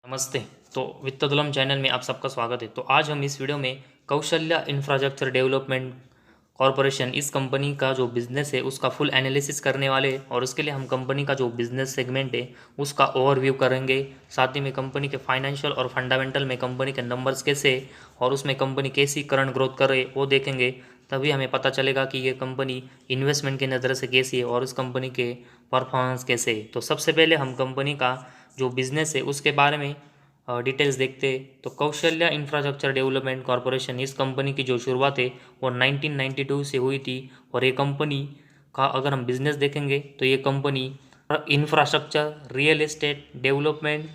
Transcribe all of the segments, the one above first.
नमस्ते। तो वित्तोद्यम चैनल में आप सबका स्वागत है। तो आज हम इस वीडियो में कौशल्या इंफ्रास्ट्रक्चर डेवलपमेंट कॉरपोरेशन इस कंपनी का जो बिज़नेस है उसका फुल एनालिसिस करने वाले हैं और उसके लिए हम कंपनी का जो बिज़नेस सेगमेंट है उसका ओवरव्यू करेंगे। साथ ही में कंपनी के फाइनेंशियल और फंडामेंटल में कंपनी के नंबर्स कैसे और उसमें कंपनी कैसी करंट ग्रोथ कर रही है वो देखेंगे। तभी हमें पता चलेगा कि ये कंपनी इन्वेस्टमेंट की नज़र से कैसी है और उस कंपनी के परफॉर्मेंस कैसे है। तो सबसे पहले हम कंपनी का जो बिज़नेस है उसके बारे में डिटेल्स देखते हैं। तो कौशल्या इंफ्रास्ट्रक्चर डेवलपमेंट कॉरपोरेशन इस कंपनी की जो शुरुआत है वो 1992 से हुई थी और ये कंपनी का अगर हम बिज़नेस देखेंगे तो ये company infrastructure, real estate development,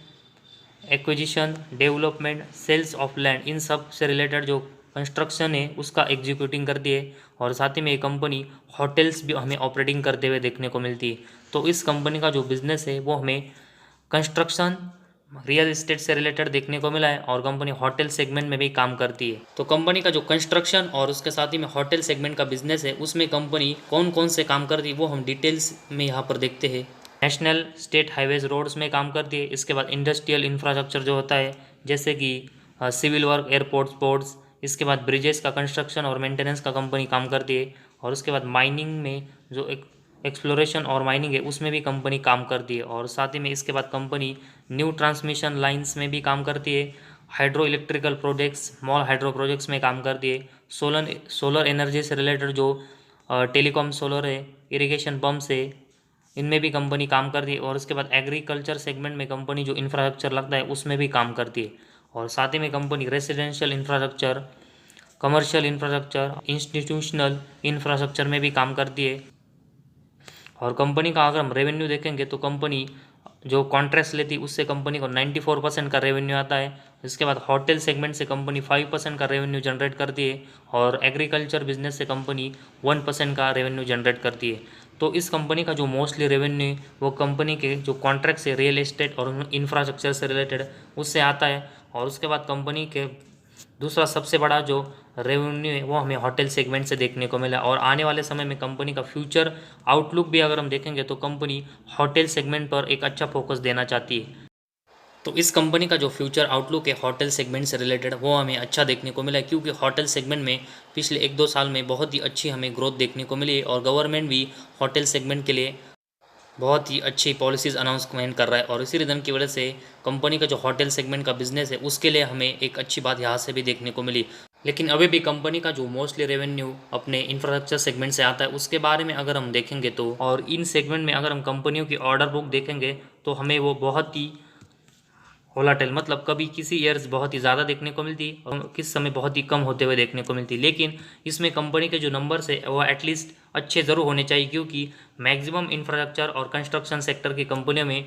acquisition, development, sales of land इन सब से रिलेटेड जो कंस्ट्रक्शन है उसका एग्जीक्यूटिंग करती है और साथ ही में ये कंपनी होटल्स भी हमें ऑपरेटिंग करते हुए देखने को मिलती है। तो इस कंपनी का जो बिज़नेस है वो हमें कंस्ट्रक्शन, रियल एस्टेट से रिलेटेड देखने को मिला है और कंपनी होटल सेगमेंट में भी काम करती है। तो कंपनी का जो कंस्ट्रक्शन और उसके साथ ही में होटल सेगमेंट का बिजनेस है उसमें कंपनी कौन कौन से काम करती है वो हम डिटेल्स में यहाँ पर देखते हैं। नेशनल स्टेट हाईवेज रोड्स में काम करती है। इसके बाद इंडस्ट्रियल इंफ्रास्ट्रक्चर जो होता है जैसे कि सिविल वर्क, एयरपोर्ट्स, पोर्ट्स। इसके बाद ब्रिजेस का कंस्ट्रक्शन और मेंटेनेंस का कंपनी काम करती है और उसके बाद माइनिंग में जो एक एक्सप्लोरेशन और माइनिंग है उसमें भी कंपनी काम करती है और साथ ही में इसके बाद कंपनी न्यू ट्रांसमिशन लाइंस में भी काम करती है। Hydro electrical projects, small hydro projects में काम करती है। सोलर एनर्जी से रिलेटेड जो टेलीकॉम सोलर है, इरिगेशन पम्प्स है, इनमें भी कंपनी काम करती है और उसके बाद एग्रीकल्चर सेगमेंट में कंपनी जो इंफ्रास्ट्रक्चर लगता है उसमें भी काम करती है और साथ ही में company residential infrastructure, commercial infrastructure, institutional infrastructure में भी काम करती है। और कंपनी का अगर हम रेवेन्यू देखेंगे तो कंपनी जो कॉन्ट्रैक्ट्स लेती है उससे कंपनी को 94% का रेवेन्यू आता है। इसके बाद होटल सेगमेंट से कंपनी 5% का रेवेन्यू जनरेट करती है और एग्रीकल्चर बिजनेस से कंपनी 1% का रेवेन्यू जनरेट करती है। तो इस कंपनी का जो मोस्टली रेवेन्यू है वो कंपनी के जो कॉन्ट्रैक्ट्स है रियल एस्टेट और इंफ्रास्ट्रक्चर से रिलेटेड उससे आता है और उसके बाद कंपनी के दूसरा सबसे बड़ा जो रेवेन्यू है वो हमें होटल सेगमेंट से देखने को मिला और आने वाले समय में कंपनी का फ्यूचर आउटलुक भी अगर हम देखेंगे तो कंपनी होटल सेगमेंट पर एक अच्छा फोकस देना चाहती है। तो इस कंपनी का जो फ्यूचर आउटलुक है होटल सेगमेंट से रिलेटेड वो हमें अच्छा देखने को मिला है क्योंकि होटल सेगमेंट में पिछले 1-2 साल में बहुत ही अच्छी हमें ग्रोथ देखने को मिली है और गवर्नमेंट भी होटल सेगमेंट के लिए बहुत ही अच्छी पॉलिसीज़ अनाउंसमेंट कर रहा है और इसी रीज़न की वजह से कंपनी का जो होटल सेगमेंट का बिजनेस है उसके लिए हमें एक अच्छी बात यहाँ से भी देखने को मिली। लेकिन अभी भी कंपनी का जो मोस्टली रेवेन्यू अपने इंफ्रास्ट्रक्चर सेगमेंट से आता है उसके बारे में अगर हम देखेंगे तो और इन सेगमेंट में अगर हम कंपनियों की ऑर्डर बुक देखेंगे तो हमें वो बहुत ही वोलाटाइल मतलब कभी किसी ईयर्स बहुत ही ज़्यादा देखने को मिलती और किस समय बहुत ही कम होते हुए देखने को मिलती। लेकिन इसमें कंपनी के जो नंबर्स है वो एटलीस्ट अच्छे ज़रूर होने चाहिए क्योंकि मैक्सिमम इंफ्रास्ट्रक्चर और कंस्ट्रक्शन सेक्टर की कंपनियों में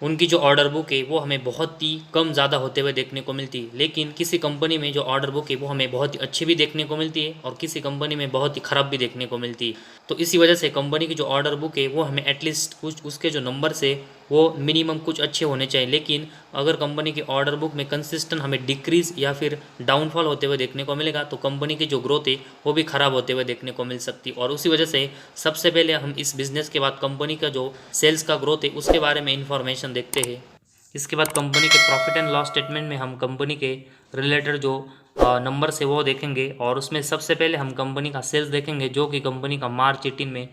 उनकी जो ऑर्डर बुक है वो हमें बहुत ही कम ज़्यादा होते हुए देखने को मिलती है। लेकिन किसी कंपनी में जो ऑर्डर बुक है वो हमें बहुत ही अच्छी भी देखने को मिलती है और किसी कंपनी में बहुत ही ख़राब भी देखने को मिलती है। तो इसी वजह से कंपनी की जो ऑर्डर बुक है वो हमें एटलीस्ट कुछ उसके जो नंबर्स है वो मिनिमम कुछ अच्छे होने चाहिए। लेकिन अगर कंपनी की ऑर्डर बुक में कंसिस्टेंट हमें डिक्रीज या फिर डाउनफॉल होते हुए देखने को मिलेगा तो कंपनी की जो ग्रोथ है वो भी ख़राब होते हुए देखने को मिल सकती है। और उसी वजह से सबसे पहले हम इस बिज़नेस के बाद कंपनी का जो सेल्स का ग्रोथ है उसके बारे में इंफॉर्मेशन देखते हैं। इसके बाद कंपनी के प्रॉफिट एंड लॉस स्टेटमेंट में हम कंपनी के रिलेटेड जो नंबर्स है वो देखेंगे और उसमें सबसे पहले हम कंपनी का सेल्स देखेंगे जो कि कंपनी का मार्च 18 में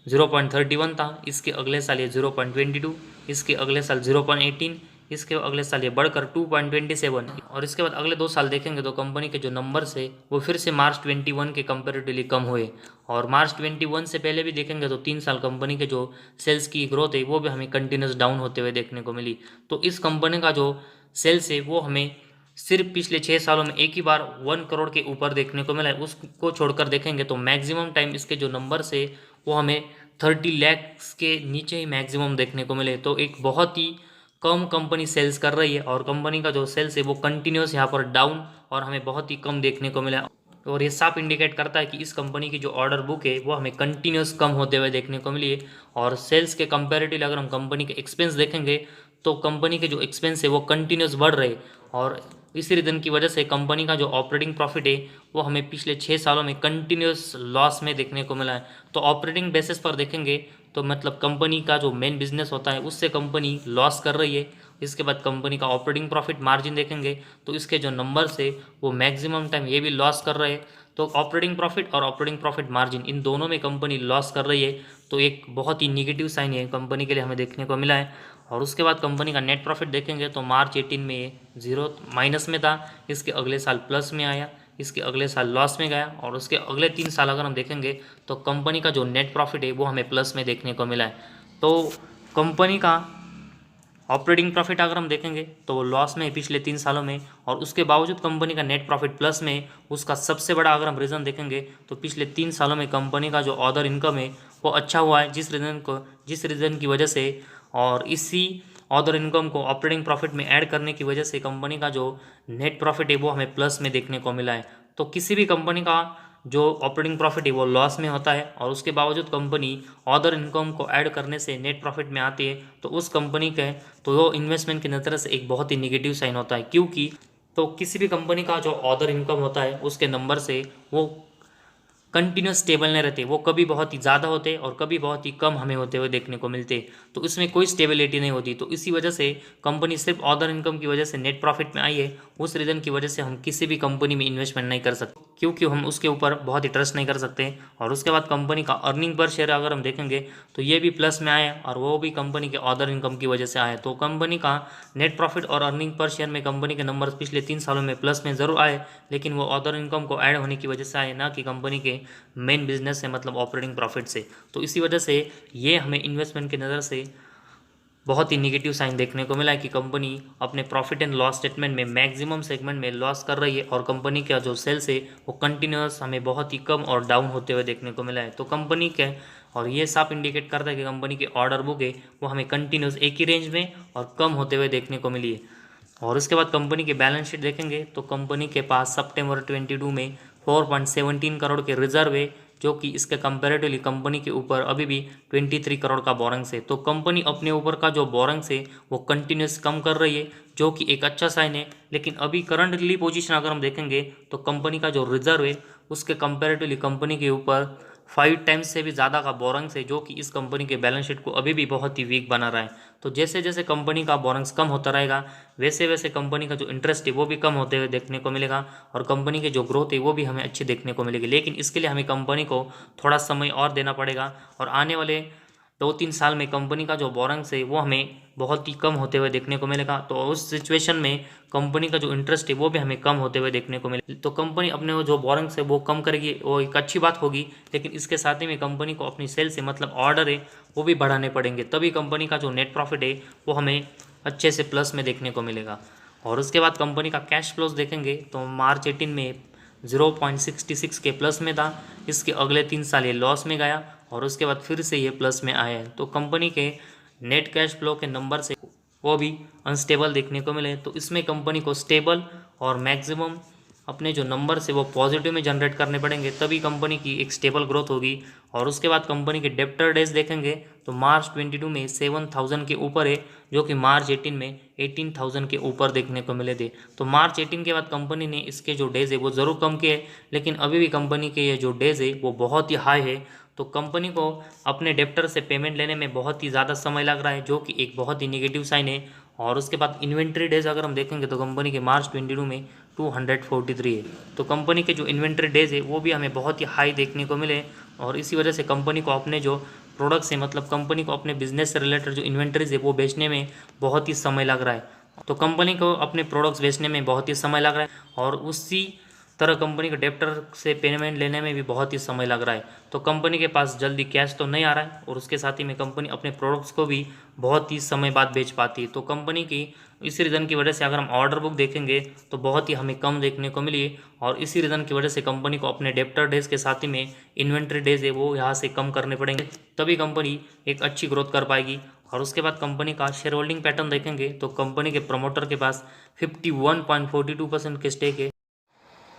0.31 था। इसके अगले साल ये 0.22, इसके अगले साल 0.18, इसके अगले साल ये बढ़कर 2.27 और इसके बाद अगले 2 साल देखेंगे तो कंपनी के जो नंबर्स है वो फिर से मार्च 21 के कंपेरेटिवली कम हुए और मार्च 21 से पहले भी देखेंगे तो 3 साल कंपनी के जो सेल्स की ग्रोथ है वो भी हमें कंटिन्यूस डाउन होते हुए देखने को मिली। तो इस कंपनी का जो सेल्स है वो हमें सिर्फ पिछले 6 सालों में एक ही बार 1 करोड़ के ऊपर देखने को मिला है। उसको छोड़कर देखेंगे तो मैक्सिमम टाइम इसके जो नंबर्स है वो हमें 30 लैक्स के नीचे ही मैक्सिमम देखने को मिले। तो एक बहुत ही कम कंपनी सेल्स कर रही है और कंपनी का जो सेल्स है वो कंटिन्यूस यहाँ पर डाउन और हमें बहुत ही कम देखने को मिला और ये साफ इंडिकेट करता है कि इस कंपनी की जो ऑर्डर बुक है वो हमें कंटिन्यूस कम होते हुए देखने को मिली है। और सेल्स के कंपेरेटिवली अगर हम कंपनी के एक्सपेंस देखेंगे तो कंपनी के जो एक्सपेंस है वो कंटिन्यूस बढ़ रहे और इसी रीज़न की वजह से कंपनी का जो ऑपरेटिंग प्रॉफिट है वो हमें पिछले 6 सालों में कंटिन्यूस लॉस में देखने को मिला है। तो ऑपरेटिंग बेसिस पर देखेंगे तो मतलब कंपनी का जो मेन बिजनेस होता है उससे कंपनी लॉस कर रही है इसके बाद कंपनी का ऑपरेटिंग प्रॉफिट मार्जिन देखेंगे तो इसके जो नंबर्स है वो मैक्सिमम टाइम ये भी लॉस कर रहे हैं। तो ऑपरेटिंग प्रॉफिट और ऑपरेटिंग प्रॉफिट मार्जिन इन दोनों में कंपनी लॉस कर रही है, तो एक बहुत ही निगेटिव साइन है कंपनी के लिए हमें देखने को मिला है। और उसके बाद कंपनी का नेट प्रॉफिट देखेंगे तो मार्च 18 में ये जीरो माइनस में था, इसके अगले साल प्लस में आया, इसके अगले साल लॉस में गया, और उसके अगले 3 साल अगर हम देखेंगे तो कंपनी का जो नेट प्रॉफिट है वो हमें प्लस में देखने को मिला है। तो कंपनी का ऑपरेटिंग प्रॉफिट अगर हम देखेंगे तो वो लॉस में है पिछले 3 सालों में, और उसके बावजूद कंपनी का नेट प्रॉफिट प्लस में है। उसका सबसे बड़ा अगर हम रीज़न देखेंगे तो पिछले 3 सालों में कंपनी का जो अदर इनकम है वो अच्छा हुआ है, जिस रीज़न की वजह से, और इसी अदर इनकम को ऑपरेटिंग प्रॉफिट में ऐड करने की वजह से कंपनी का जो नेट प्रॉफिट है वो हमें प्लस में देखने को मिला है। तो किसी भी कंपनी का जो ऑपरेटिंग प्रॉफिट है वो लॉस में होता है और उसके बावजूद कंपनी अदर इनकम को ऐड करने से नेट प्रॉफिट में आती है, तो उस कंपनी के तो वो इन्वेस्टमेंट की नज़र से एक बहुत ही निगेटिव साइन होता है। क्योंकि तो किसी भी कंपनी का जो अदर इनकम होता है उसके नंबर से वो कंटिन्यूस स्टेबल नहीं रहते, वो कभी बहुत ही ज़्यादा होते और कभी बहुत ही कम हमें होते हुए देखने को मिलते, तो इसमें कोई स्टेबिलिटी नहीं होती। तो इसी वजह से कंपनी सिर्फ अदर इनकम की वजह से नेट प्रॉफिट में आई है, उस रीज़न की वजह से हम किसी भी कंपनी में इन्वेस्टमेंट नहीं कर सकते, क्योंकि हम उसके ऊपर बहुत ही ट्रस्ट नहीं कर सकते। और उसके बाद कंपनी का अर्निंग पर शेयर अगर हम देखेंगे तो ये भी प्लस में आया, और वो भी कंपनी के अदर इनकम की वजह से आए। तो कंपनी का नेट प्रॉफिट और अर्निंग पर शेयर में कंपनी के नंबर पिछले 3 सालों में प्लस में ज़रूर आए, लेकिन वो अदर इनकम को ऐड होने की वजह से आए, ना कि कंपनी के मेन बिजनेस से मतलब ऑपरेटिंग प्रॉफिट से। तो इसी वजह से ये हमें इन्वेस्टमेंट की नज़र से बहुत ही निगेटिव साइन देखने को मिला है कि कंपनी अपने प्रॉफिट एंड लॉस स्टेटमेंट में मैक्सिमम सेगमेंट में लॉस कर रही है, और कंपनी का जो सेल्स है वो कंटिन्यूस हमें बहुत ही कम और डाउन होते हुए देखने को मिला है। तो कंपनी के और ये साफ इंडिकेट करता है कि कंपनी की ऑर्डर बुक है वो हमें कंटिन्यूस एक ही रेंज में और कम होते हुए देखने को मिली है। और उसके बाद कंपनी के बैलेंस शीट देखेंगे तो कंपनी के पास सितंबर 22 में 4.17 करोड़ के रिजर्व है, जो कि इसके कंपैरेटिवली कंपनी के ऊपर अभी भी 23 करोड़ का बोरंग्स है। तो कंपनी अपने ऊपर का जो बोरंग्स है वो कंटिन्यूस कम कर रही है, जो कि एक अच्छा साइन है। लेकिन अभी करंटली पोजीशन अगर हम देखेंगे तो कंपनी का जो रिजर्व है उसके कंपैरेटिवली कंपनी के ऊपर 5 टाइम्स से भी ज़्यादा का बोरंग्स है, जो कि इस कंपनी के बैलेंस शीट को अभी भी बहुत ही वीक बना रहा है। तो जैसे जैसे कंपनी का बोरंग्स कम होता रहेगा वैसे वैसे कंपनी का जो इंटरेस्ट है वो भी कम होते हुए देखने को मिलेगा, और कंपनी की जो ग्रोथ है वो भी हमें अच्छी देखने को मिलेगी। लेकिन इसके लिए हमें कंपनी को थोड़ा समय और देना पड़ेगा, और आने वाले 2-3 साल में कंपनी का जो बोरंग्स है वो हमें बहुत ही कम होते हुए देखने को मिलेगा। तो उस सिचुएशन में कंपनी का जो इंटरेस्ट है वो भी हमें कम होते हुए देखने को मिले, तो कंपनी अपने वो जो बोरंग्स है वो कम करेगी, वो एक अच्छी बात होगी। लेकिन इसके साथ ही में कंपनी को अपनी सेल से मतलब ऑर्डर है वो भी बढ़ाने पड़ेंगे, तभी कंपनी का जो नेट प्रॉफिट है वो हमें अच्छे से प्लस में देखने को मिलेगा। और उसके बाद कंपनी का कैश फ्लोज देखेंगे तो मार्च 18 में 0.66 के प्लस में था, इसके अगले 3 साल ये लॉस में गया, और उसके बाद फिर से ये प्लस में आया है। तो कंपनी के नेट कैश फ्लो के नंबर से वो भी अनस्टेबल देखने को मिले। तो इसमें कंपनी को स्टेबल और मैक्सिमम अपने जो नंबर से वो पॉजिटिव में जनरेट करने पड़ेंगे, तभी कंपनी की एक स्टेबल ग्रोथ होगी। और उसके बाद कंपनी के डेप्टर डेज देखेंगे तो मार्च 22 में 7,000 के ऊपर है, जो कि मार्च 18 में 18,000 के ऊपर देखने को मिले थे। तो मार्च 18 के बाद कंपनी ने इसके जो डेज है वो ज़रूर कम किए, लेकिन अभी भी कंपनी के ये जो डेज है वो बहुत ही हाई है। तो कंपनी को अपने डेप्टर से पेमेंट लेने में बहुत ही ज़्यादा समय लग रहा है, जो कि एक बहुत ही निगेटिव साइन है। और उसके बाद इन्वेंट्री डेज अगर हम देखेंगे तो कंपनी के मार्च 22 में 243 है। तो कंपनी के जो इन्वेंट्री डेज है वो भी हमें बहुत ही हाई देखने को मिले, और इसी वजह से कंपनी को अपने जो प्रोडक्ट्स हैं मतलब कंपनी को अपने बिजनेस से रिलेटेड जो इन्वेंट्रीज है वो बेचने में बहुत ही समय लग रहा है। तो कंपनी को अपने प्रोडक्ट्स बेचने में बहुत ही समय लग रहा है, और उसी तरह कंपनी के डेप्टर से पेमेंट लेने में भी बहुत ही समय लग रहा है। तो कंपनी के पास जल्दी कैश तो नहीं आ रहा है, और उसके साथ ही में कंपनी अपने प्रोडक्ट्स को भी बहुत ही समय बाद बेच पाती है। तो कंपनी की इसी रीज़न की वजह से अगर हम ऑर्डर बुक देखेंगे तो बहुत ही हमें कम देखने को मिली है, और इसी रीज़न की वजह से कंपनी को अपने डेप्टर डेज के साथ ही में इन्वेंट्री डेज है वो यहाँ से कम करने पड़ेंगे, तभी कंपनी एक अच्छी ग्रोथ कर पाएगी। और उसके बाद कंपनी का शेयर होल्डिंग पैटर्न देखेंगे तो कंपनी के प्रमोटर के पास 51.42% के स्टेक है,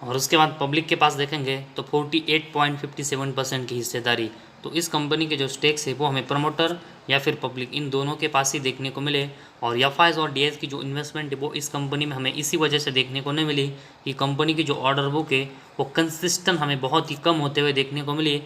और उसके बाद पब्लिक के पास देखेंगे तो 48.57% की हिस्सेदारी। तो इस कंपनी के जो स्टेक्स है वो हमें प्रमोटर या फिर पब्लिक इन दोनों के पास ही देखने को मिले। और एफआईज और डीएस की जो इन्वेस्टमेंट है वो इस कंपनी में हमें इसी वजह से देखने को नहीं मिली कि कंपनी की जो ऑर्डर बुक है वो कंसिस्टेंट हमें बहुत ही कम होते हुए देखने को मिली।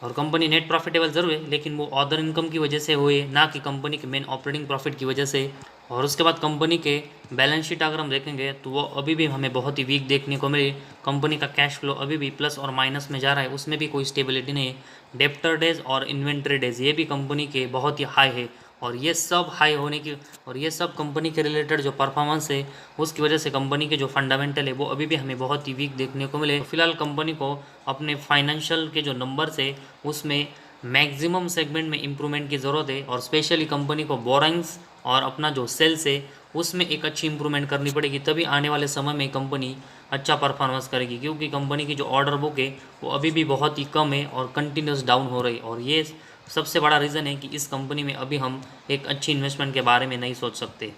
और कंपनी नेट प्रॉफिटेबल जरूर है, लेकिन वो अदर इनकम की वजह से हुए, ना कि कंपनी के मेन ऑपरेटिंग प्रॉफिट की वजह से। और उसके बाद कंपनी के बैलेंस शीट अगर हम देखेंगे तो वो अभी भी हमें बहुत ही वीक देखने को मिली। कंपनी का कैश फ्लो अभी भी प्लस और माइनस में जा रहा है, उसमें भी कोई स्टेबिलिटी नहीं है। डेप्टर डेज और इन्वेंट्री डेज ये भी कंपनी के बहुत ही हाई है, और ये सब हाई होने की और ये सब कंपनी के रिलेटेड जो परफॉर्मेंस है उसकी वजह से कंपनी के जो फंडामेंटल है वो अभी भी हमें बहुत ही वीक देखने को मिले। तो फिलहाल कंपनी को अपने फाइनेंशियल के जो नंबर्स है उसमें मैक्सिमम सेगमेंट में इंप्रूवमेंट की ज़रूरत है, और स्पेशली कंपनी को बोरिंग्स और अपना जो सेल्स है उसमें एक अच्छी इंप्रूवमेंट करनी पड़ेगी, तभी आने वाले समय में कंपनी अच्छा परफॉर्मेंस करेगी। क्योंकि कंपनी की जो ऑर्डर बुक है वो अभी भी बहुत ही कम है और कंटिन्यूस डाउन हो रही है, और ये सबसे बड़ा रीज़न है कि इस कंपनी में अभी हम एक अच्छी इन्वेस्टमेंट के बारे में नहीं सोच सकते।